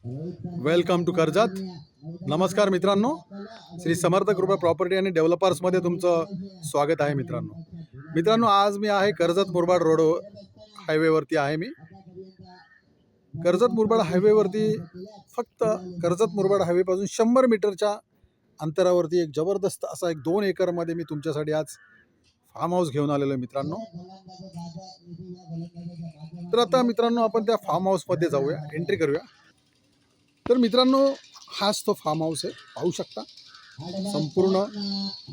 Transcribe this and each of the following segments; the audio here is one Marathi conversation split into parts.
Welcome to Karjat. नमस्कार मित्रांनो, श्री समर्थ कृपा प्रॉपर्टी आणि डेव्हलपर्समध्ये तुमचं स्वागत आहे. मित्रांनो आज मी आहे कर्जत मुरबाड रोड हायवेवरती आहे. मी कर्जत मुरबाड हायवेवरती फक्त कर्जत मुरबाड हायवेपासून 100 मीटरच्या अंतरावरती एक जबरदस्त असा एक 2 एकरमध्ये मी तुमच्यासाठी आज फार्म हाऊस घेऊन आलेलो आहे मित्रांनो. तर आता मित्रांनो आपण त्या फार्म हाऊसमध्ये जाऊया, एंट्री करूया. तर मित्रांनो हाच तो फार्म हाऊस आहे, पाहू शकता. संपूर्ण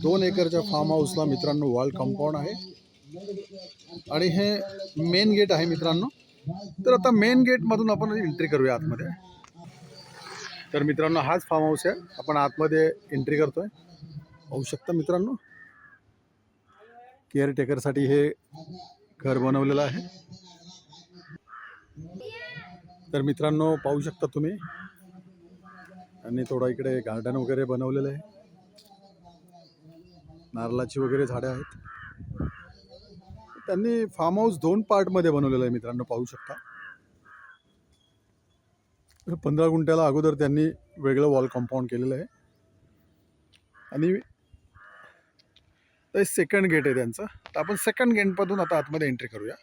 2 एकरच्या फार्म हाऊसला मित्रांनो वॉल कंपाऊंड आहे आणि हे मेन गेट आहे मित्रांनो. तर आता मेन गेटमधून आपण एंट्री करूया आतमध्ये. तर मित्रांनो हाच फार्म हाऊस आहे, आपण आतमध्ये एंट्री करतोय. पाहू शकता मित्रांनो, केअरटेकरसाठी हे घर बनवलेलं आहे. तर मित्रांनो पाहू शकता तुम्ही, आणि थोडा इकडे गार्डन वगैरे बनवलेलं आहे, नारळाची वगैरे झाडे आहेत. त्यांनी फार्म हाऊस 2 पार्टमध्ये बनवलेलं आहे मित्रांनो, पाहू शकता. 15 गुंठ्याला अगोदर त्यांनी वेगळं वॉल कंपाऊंड केलेलं आहे आणि ते सेकंड गेट आहे त्यांचं. तर आपण सेकंड गेटमधून आता आतमध्ये एंट्री करूया.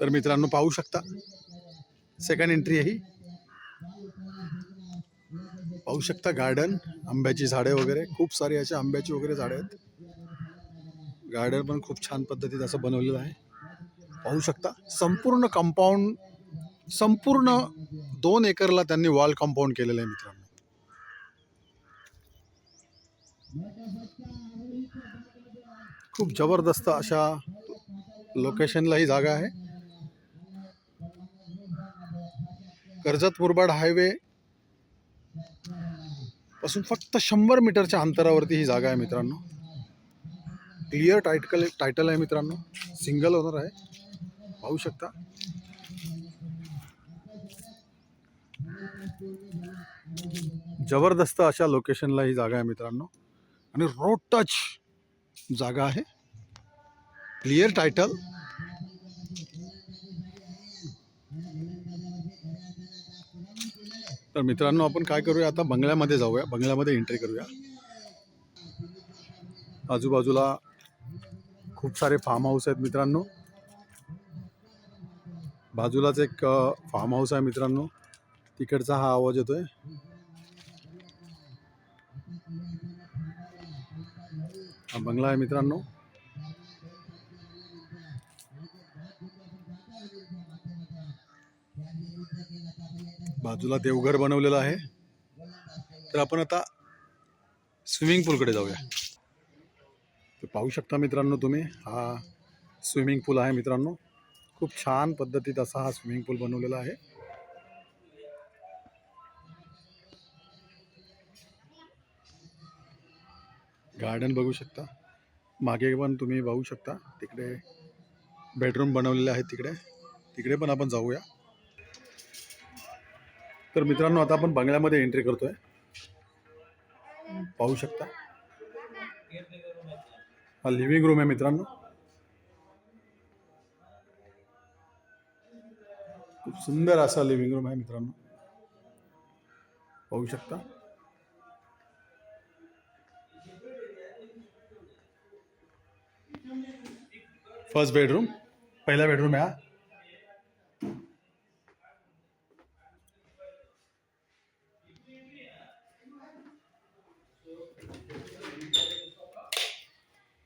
तर मित्रांनो पाहू शकता, सेकंड एंट्री आहे ही. पाहू शकता गार्डन, आंब्याची झाडे वगैरे, खूप सारी अशी आंब्याची वगैरे झाडे आहेत. गार्डन पण खूप छान पद्धतीत असं बनवलेलं आहे. पाहू शकता संपूर्ण कंपाऊंड, संपूर्ण 2 एकरला त्यांनी वॉल कंपाऊंड केलेलं आहे मित्रांनो. खूप जबरदस्त अशा लोकेशनला ही जागा आहे. कर्जत मुरबाड हायवे पासून फक्त 100 मीटरच्या अंतरावरती ही जागा आहे मित्रांनो. क्लिअर टायटल आहे मित्रांनो, सिंगल ओनर आहे. पाहू शकता. जबरदस्त अशा लोकेशनला ही जागा आहे मित्रांनो आणि रोड टच जागा आहे. Clear title. तर मित्रांनो आपण काय करूया, आता बंगल्यामध्ये जाऊया, बंगल्यामध्ये एंट्री करूया. आजूबाजूला खूप सारे फार्म हाऊस आहेत मित्रांनो. बाजूलाच एक फार्म हाऊस आहे मित्रांनो, तिकडचा हा आवाज येतोय. हा बंगला आहे मित्रांनो. बाजूला देवघर बनवलेलं आहे. तर आपण आता स्विमिंग पूलकडे जाऊया. तर पाहू शकता मित्रांनो तुम्ही, हा स्विमिंग पूल आहे मित्रांनो. खूप छान पद्धतीत असा हा स्विमिंग पूल बनवलेला आहे. गार्डन बघू शकता, मागे पण तुम्ही बघू शकता, तिकडे बेडरूम बनवलेले आहेत. तिकडे पण आपण जाऊया. तर मित्रांनो आता आपण बंगल्यामध्ये एंट्री करतोय. पाहू शकता हा लिव्हिंग रूम आहे मित्रांनो. खूप सुंदर असा लिव्हिंग रूम आहे मित्रांनो, पाहू शकता. फर्स्ट बेडरूम, पहिला बेडरूम आहे हा.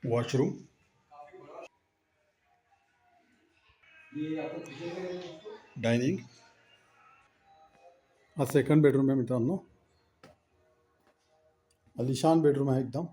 Washroom, dining. हा सेकंड बेडरूम आहे मित्रांनो, अलिशान बेडरूम आहे एकदम.